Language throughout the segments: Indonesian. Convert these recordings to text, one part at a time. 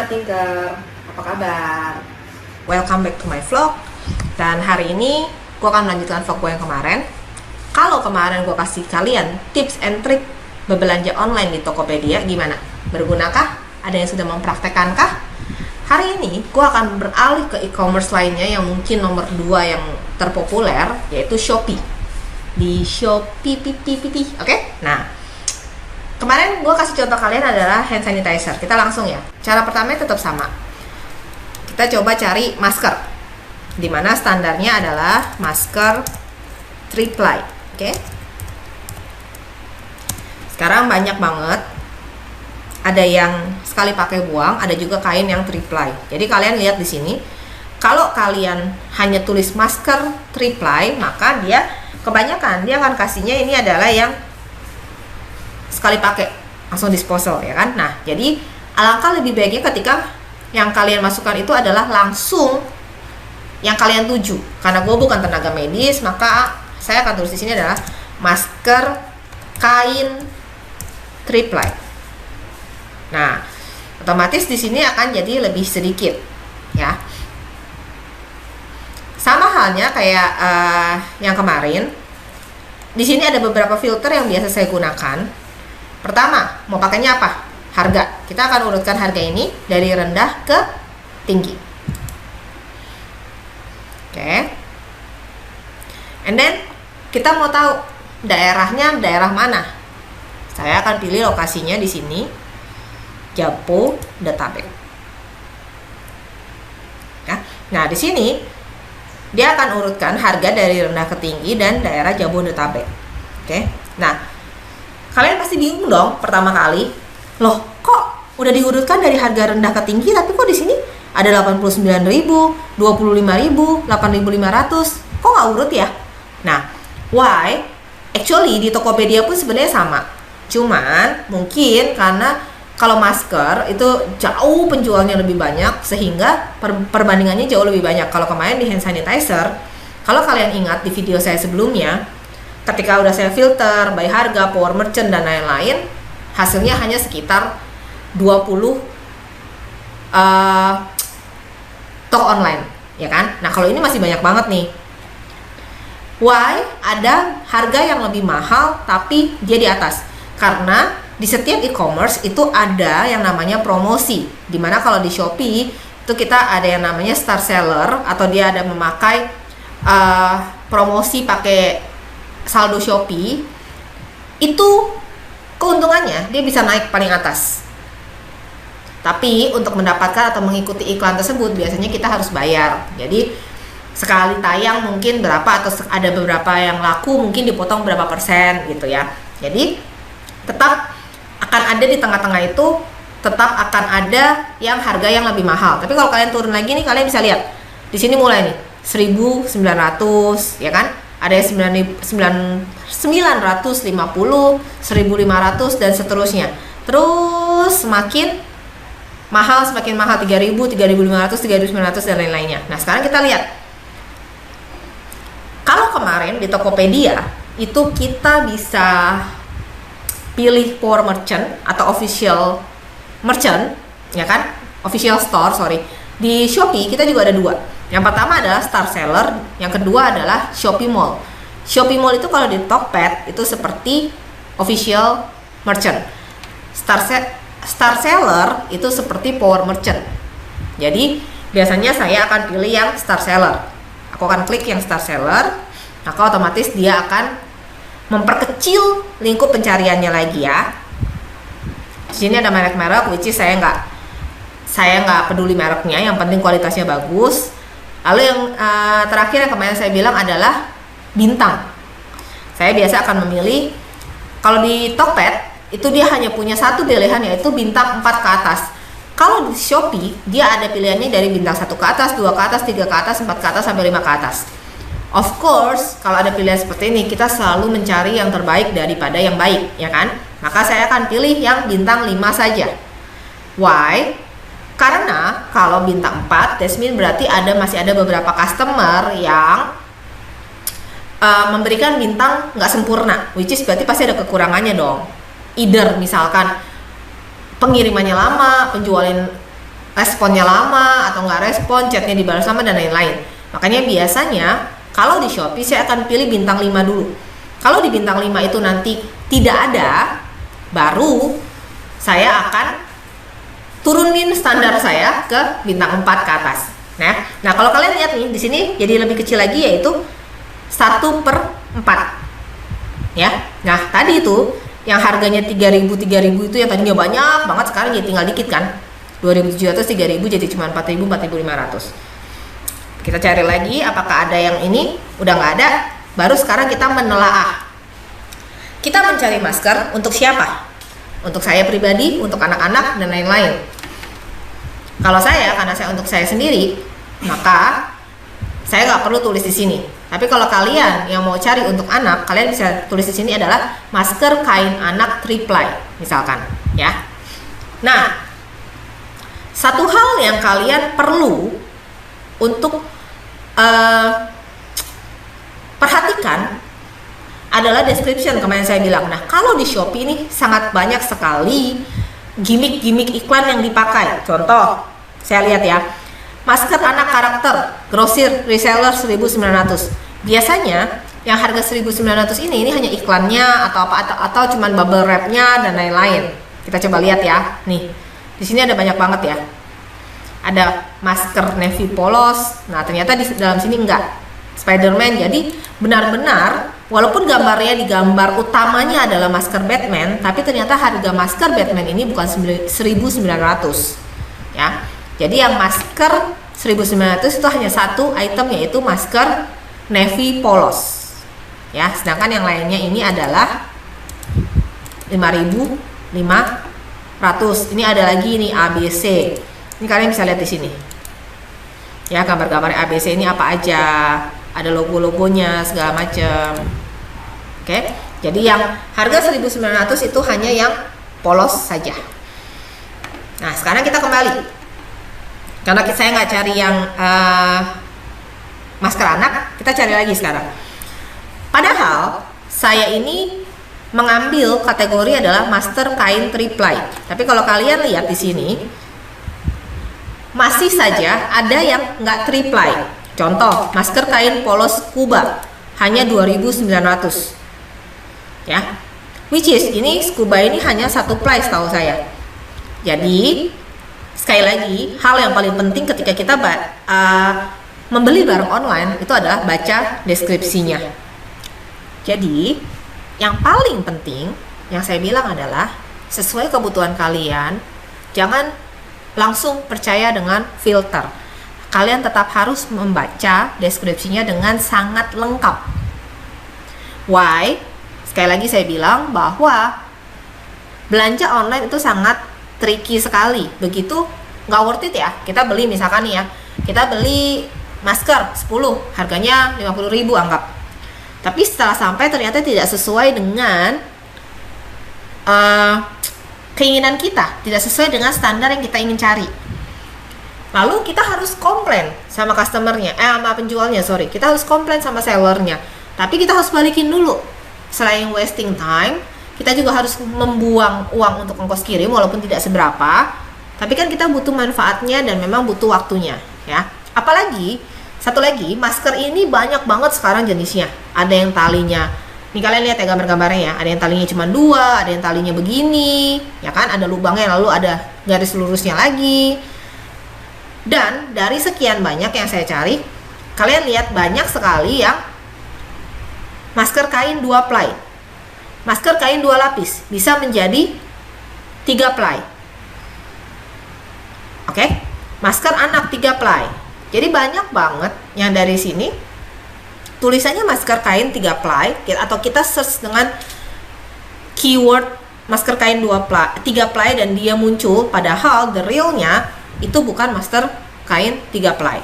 Sobat Tinker, apa kabar? Welcome back to my vlog. Dan hari ini gue akan melanjutkan vlog gue yang kemarin. Kalau kemarin gue kasih kalian tips and trick berbelanja online di Tokopedia, gimana? Bergunakah? Ada yang sudah mempraktekkah? Hari ini gue akan beralih ke e-commerce lainnya yang mungkin nomor 2 yang terpopuler, yaitu Shopee. Di Shopee, oke? Nah, kemarin gue kasih contoh kalian adalah hand sanitizer. Kita langsung ya. Cara pertamanya tetap sama. Kita coba cari masker, dimana standarnya adalah masker 3-ply. Oke. Sekarang banyak banget. Ada yang sekali pakai buang, ada juga kain yang 3-ply. Jadi kalian lihat di sini, kalau kalian hanya tulis masker 3-ply, maka dia kebanyakan dia akan kasihnya ini adalah yang sekali pakai, langsung disposal, ya kan? Nah, jadi alangkah lebih baiknya ketika yang kalian masukkan itu adalah langsung yang kalian tuju. Karena gue bukan tenaga medis, maka saya akan tulis di sini adalah masker kain 3-ply. Nah, otomatis di sini akan jadi lebih sedikit, ya. Sama halnya kayak yang kemarin. Di sini ada beberapa filter yang biasa saya gunakan. Pertama, mau pakainya apa? Harga. Kita akan urutkan harga ini dari rendah ke tinggi. Oke. And then kita mau tahu daerahnya daerah mana. Saya akan pilih lokasinya di sini, Jabodetabek. Ya. Nah, di sini dia akan urutkan harga dari rendah ke tinggi dan daerah Jabodetabek. Oke. Nah, kalian pasti bingung dong pertama kali. Loh, kok udah diurutkan dari harga rendah ke tinggi, tapi kok di sini ada 89.000, 25.000, 8.500. Kok nggak urut ya? Nah, why? Actually di Tokopedia pun sebenarnya sama. Cuman mungkin karena kalau masker itu jauh penjualnya lebih banyak, sehingga perbandingannya jauh lebih banyak. Kalau kemarin di hand sanitizer, kalau kalian ingat di video saya sebelumnya, ketika udah saya filter by harga, power merchant, dan lain-lain, hasilnya hanya sekitar 20 toko online, ya kan? Nah, kalau ini masih banyak banget nih. Why? Ada harga yang lebih mahal tapi dia di atas. Karena di setiap e-commerce itu ada yang namanya promosi. Dimana kalau di Shopee itu kita ada yang namanya star seller, atau dia ada memakai promosi pakai saldo Shopee. Itu keuntungannya dia bisa naik paling atas. Tapi untuk mendapatkan atau mengikuti iklan tersebut biasanya kita harus bayar. Jadi sekali tayang mungkin berapa, atau ada beberapa yang laku mungkin dipotong berapa persen gitu ya. Jadi tetap akan ada di tengah-tengah itu, tetap akan ada yang harga yang lebih mahal. Tapi kalau kalian turun lagi nih, kalian bisa lihat di sini mulai nih 1.900, ya kan? Ada yang 950, 1.500 dan seterusnya. Terus semakin mahal, 3.000, 3.500, 3.900 dan lain-lainnya. Nah, sekarang kita lihat. Kalau kemarin di Tokopedia itu kita bisa pilih power merchant atau official merchant, ya kan? Official store, sorry. Di Shopee kita juga ada 2. Yang pertama adalah star seller, yang kedua adalah Shopee Mall. Shopee Mall itu kalau di Tokped itu seperti official merchant. Star seller itu seperti power merchant. Jadi biasanya saya akan pilih yang star seller. Aku akan klik yang star seller, maka otomatis dia akan memperkecil lingkup pencariannya lagi ya. Di sini ada merek-merek, which is saya nggak peduli mereknya, yang penting kualitasnya bagus. Lalu yang terakhir yang kemarin saya bilang adalah bintang. Saya biasa akan memilih, kalau di Tokped itu dia hanya punya satu pilihan, yaitu bintang 4 ke atas. Kalau di Shopee dia ada pilihannya dari bintang 1 ke atas, 2 ke atas, 3 ke atas, 4 ke atas, sampai 5 ke atas. Of course, kalau ada pilihan seperti ini, kita selalu mencari yang terbaik daripada yang baik, ya kan? Maka saya akan pilih yang bintang 5 saja. Why? Karena kalau bintang 4, that means berarti masih ada beberapa customer yang memberikan bintang nggak sempurna, which is berarti pasti ada kekurangannya dong. Either misalkan pengirimannya lama, responnya lama atau nggak respon, chatnya dibalas lama dan lain-lain. Makanya biasanya kalau di Shopee saya akan pilih bintang 5 dulu. Kalau di bintang 5 itu nanti tidak ada, baru saya akan turunin standar saya ke bintang 4 ke atas. Nah kalau kalian lihat nih di sini jadi lebih kecil lagi, yaitu 1/4 ya. Nah tadi itu yang harganya 3.000 itu yang tadinya banyak banget, sekarang jadi tinggal dikit kan, 2.700 3.000 jadi cuma 4.000 4.500. Kita cari lagi apakah ada yang ini, udah nggak ada, baru sekarang kita menelaah. Kita mencari masker untuk siapa? Untuk saya pribadi, untuk anak-anak dan lain-lain. Kalau saya, karena saya untuk saya sendiri, maka saya nggak perlu tulis di sini. Tapi kalau kalian yang mau cari untuk anak, kalian bisa tulis di sini adalah masker kain anak 3-ply, misalkan, ya. Nah, satu hal yang kalian perlu untuk perhatikan adalah description, kemarin saya bilang. Nah, kalau di Shopee ini sangat banyak sekali gimmick-gimmick iklan yang dipakai. Contoh, saya lihat ya, masker anak karakter, grosir, reseller 1.900. Biasanya yang harga 1.900 ini hanya iklannya atau cuman bubble wrapnya dan lain-lain. Kita coba lihat ya. Nih, di sini ada banyak banget ya. Ada masker navy polos. Nah, ternyata di dalam sini enggak. Spider-Man. Jadi benar-benar walaupun gambarnya di gambar utamanya adalah masker Batman, tapi ternyata harga masker Batman ini bukan 1.900 ya. Jadi yang masker 1.900 itu hanya satu item, yaitu masker navy polos ya, sedangkan yang lainnya ini adalah 5.500. Ini ada lagi ini ABC. Ini kalian bisa lihat di sini ya, gambar-gambar ABC ini apa aja, ada logo-logonya segala macam. Oke, jadi yang harga 1.900 itu hanya yang polos saja. Nah, sekarang kita kembali, karena saya nggak cari yang masker anak, kita cari lagi sekarang. Padahal saya ini mengambil kategori adalah masker kain 3-ply. Tapi kalau kalian lihat di sini, masih saja ada yang nggak 3-ply. Contoh, masker kain polos scuba hanya 2.900 ya, which is ini scuba ini hanya 1 ply setahu saya. Jadi sekali lagi, hal yang paling penting ketika kita membeli barang online itu adalah baca deskripsinya. Jadi yang paling penting yang saya bilang adalah sesuai kebutuhan kalian, jangan langsung percaya dengan filter. Kalian tetap harus membaca deskripsinya dengan sangat lengkap. Why? Sekali lagi saya bilang bahwa belanja online itu sangat tricky sekali. Begitu nggak worth it ya. Kita beli misalkan nih ya, kita beli masker 10, harganya 50.000 anggap. Tapi setelah sampai ternyata tidak sesuai dengan keinginan kita, tidak sesuai dengan standar yang kita ingin cari. Lalu kita harus komplain sama customernya, sama penjualnya, kita harus komplain sama sellernya. Tapi kita harus balikin dulu. Selain wasting time, kita juga harus membuang uang untuk ongkos kirim walaupun tidak seberapa. Tapi kan kita butuh manfaatnya dan memang butuh waktunya, ya. Apalagi satu lagi, masker ini banyak banget sekarang jenisnya. Ada yang talinya, nih kalian lihat ya gambar-gambarnya ya, ada yang talinya cuma 2, ada yang talinya begini, ya kan, ada lubangnya lalu ada garis lurusnya lagi. Dan dari sekian banyak yang saya cari, kalian lihat banyak sekali yang masker kain 2 ply, masker kain 2 lapis bisa menjadi 3 ply. Oke, masker anak 3 ply. Jadi banyak banget yang dari sini tulisannya masker kain 3 ply, atau kita search dengan keyword masker kain 3 ply dan dia muncul, padahal the realnya itu bukan masker kain 3 ply.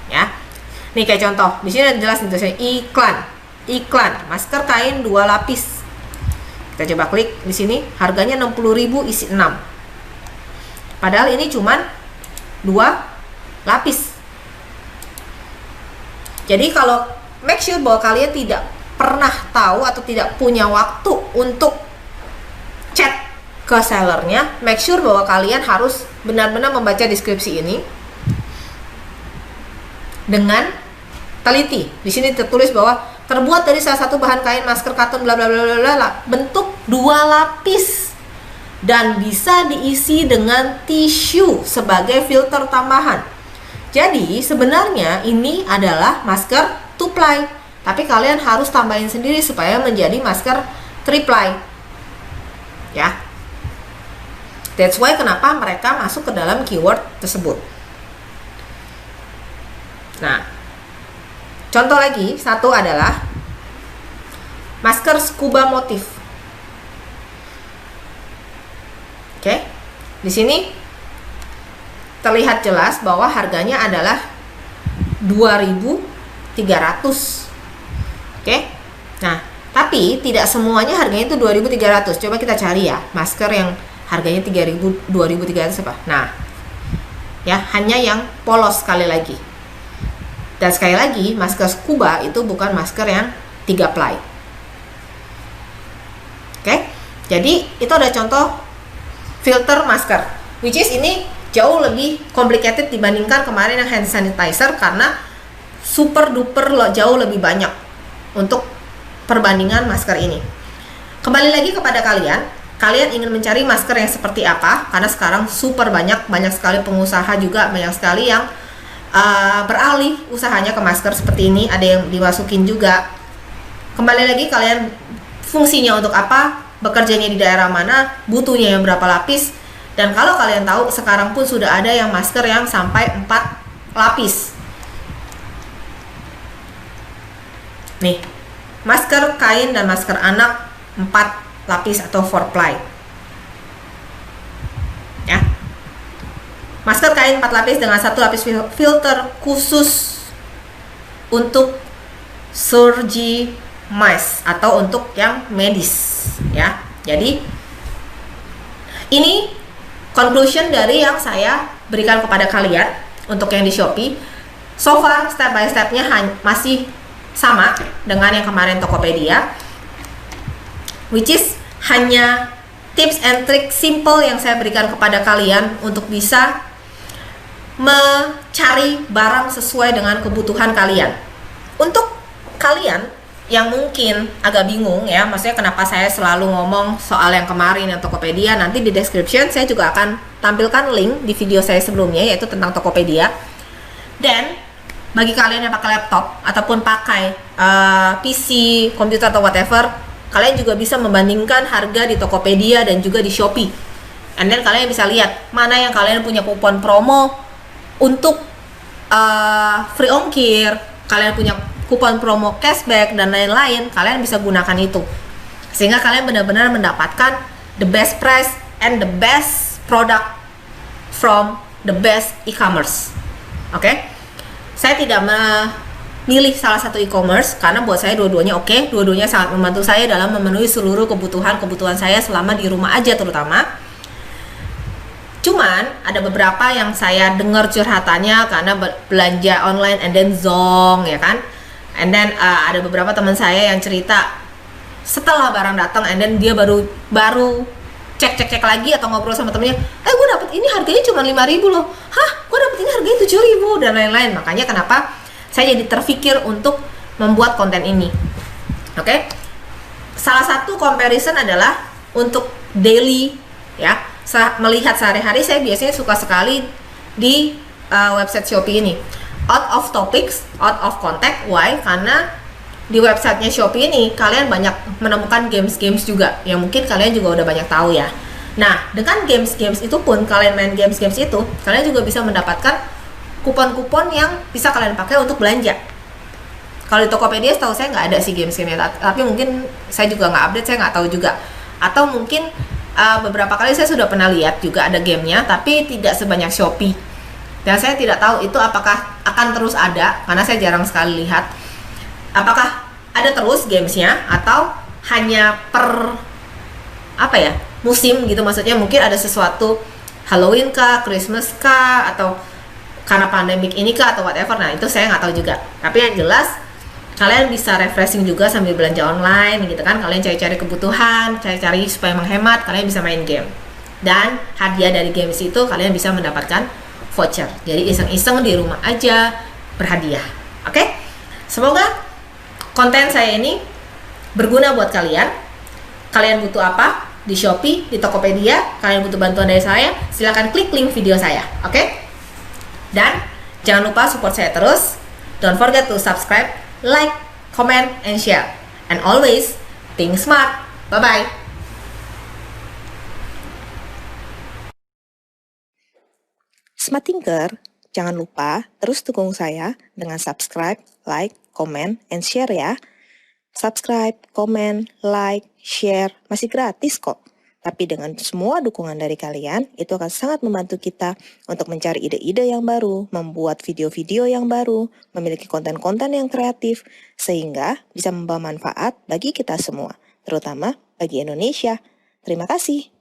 Ya. Nih kayak contoh, di sini ada jelas tulisannya iklan masker kain 2 lapis. Kita coba klik di sini, harganya 60.000 isi 6. Padahal ini cuman 2 lapis. Jadi kalau make sure bahwa kalian tidak pernah tahu atau tidak punya waktu untuk chat ke ke sellernya, make sure bahwa kalian harus benar-benar membaca deskripsi ini dengan teliti. Di sini tertulis bahwa terbuat dari salah satu bahan kain, masker, katun, bla bla bla bla bla, bentuk 2 lapis dan bisa diisi dengan tisu sebagai filter tambahan. Jadi sebenarnya ini adalah masker 2 ply, tapi kalian harus tambahin sendiri supaya menjadi masker 3 ply. Ya. That's why kenapa mereka masuk ke dalam keyword tersebut. Nah, contoh lagi satu adalah masker scuba motif. Oke, di sini terlihat jelas bahwa harganya adalah 2.300. Oke, nah tapi tidak semuanya harganya itu 2.300. Coba kita cari ya masker yang harganya 2.300 apa. Nah ya, hanya yang polos sekali lagi. Dan sekali lagi, masker scuba itu bukan masker yang 3 ply. Oke, jadi itu ada contoh filter masker, which is ini jauh lebih complicated dibandingkan kemarin yang hand sanitizer karena super duper jauh lebih banyak untuk perbandingan masker ini. Kembali lagi kepada kalian ingin mencari masker yang seperti apa? Karena sekarang super banyak sekali pengusaha juga, banyak sekali yang beralih usahanya ke masker seperti ini, ada yang dimasukin juga. Kembali lagi kalian fungsinya untuk apa, bekerjanya di daerah mana, butuhnya yang berapa lapis. Dan kalau kalian tahu sekarang pun sudah ada yang masker yang sampai 4 lapis. Nih, masker kain dan masker anak 4 lapis atau 4 ply. Ya. Masker kain 4 lapis dengan 1 lapis filter khusus untuk surgi mask atau untuk yang medis ya. Jadi ini conclusion dari yang saya berikan kepada kalian untuk yang di Shopee. So far step by stepnya masih sama dengan yang kemarin Tokopedia, which is hanya tips and trick simple yang saya berikan kepada kalian untuk bisa mencari barang sesuai dengan kebutuhan kalian. Untuk kalian yang mungkin agak bingung ya, maksudnya kenapa saya selalu ngomong soal yang kemarin yang Tokopedia, nanti di description saya juga akan tampilkan link di video saya sebelumnya yaitu tentang Tokopedia. Dan bagi kalian yang pakai laptop ataupun pakai PC, komputer atau whatever, kalian juga bisa membandingkan harga di Tokopedia dan juga di Shopee. And then kalian bisa lihat mana yang kalian punya kupon promo untuk free ongkir, kalian punya kupon promo cashback dan lain-lain, kalian bisa gunakan itu sehingga kalian benar-benar mendapatkan the best price and the best product from the best e-commerce. Oke? Saya tidak memilih salah satu e-commerce karena buat saya dua-duanya oke, dua-duanya sangat membantu saya dalam memenuhi seluruh kebutuhan saya selama di rumah aja terutama. Cuman ada beberapa yang saya dengar curhatannya karena belanja online and then zong ya kan. And then ada beberapa teman saya yang cerita setelah barang datang and then dia baru cek lagi atau ngobrol sama temennya, gue dapet ini harganya cuma 5.000 loh. Hah, gue dapet ini harganya 7.000 dan lain-lain. Makanya kenapa saya jadi terpikir untuk membuat konten ini. Oke? Salah satu comparison adalah untuk daily ya. Melihat sehari-hari, saya biasanya suka sekali di website Shopee ini. Out of topics, out of contact. Why? Karena di websitenya Shopee ini kalian banyak menemukan games-games juga yang mungkin kalian juga udah banyak tahu ya. Nah, dengan games-games itu pun, kalian main games-games itu, kalian juga bisa mendapatkan kupon-kupon yang bisa kalian pakai untuk belanja. Kalau di Tokopedia setahu saya nggak ada sih games-gamenya, tapi mungkin saya juga nggak update, saya nggak tahu juga. Atau mungkin beberapa kali saya sudah pernah lihat juga ada gamenya, tapi tidak sebanyak Shopee. Dan saya tidak tahu itu apakah akan terus ada, karena saya jarang sekali lihat. Apakah ada terus gamesnya atau hanya per musim gitu, maksudnya mungkin ada sesuatu Halloween kah, Christmas kah, atau karena pandemik ini kah, atau whatever. Nah itu saya nggak tahu juga. Tapi yang jelas Kalian bisa refreshing juga sambil belanja online gitu kan. Kalian cari-cari kebutuhan, cari-cari supaya menghemat, kalian bisa main game. Dan hadiah dari games itu kalian bisa mendapatkan voucher. Jadi iseng-iseng di rumah aja berhadiah. Oke? Semoga konten saya ini berguna buat kalian. Kalian butuh apa? Di Shopee, di Tokopedia, kalian butuh bantuan dari saya, silahkan klik link video saya. Oke? Dan jangan lupa support saya terus. Don't forget to subscribe, like, comment, and share. And always think smart. Bye-bye. Smart Thinker, jangan lupa terus dukung saya dengan subscribe, like, comment, and share ya. Subscribe, comment, like, share, masih gratis kok. Tapi dengan semua dukungan dari kalian, itu akan sangat membantu kita untuk mencari ide-ide yang baru, membuat video-video yang baru, memiliki konten-konten yang kreatif, sehingga bisa membawa manfaat bagi kita semua, terutama bagi Indonesia. Terima kasih.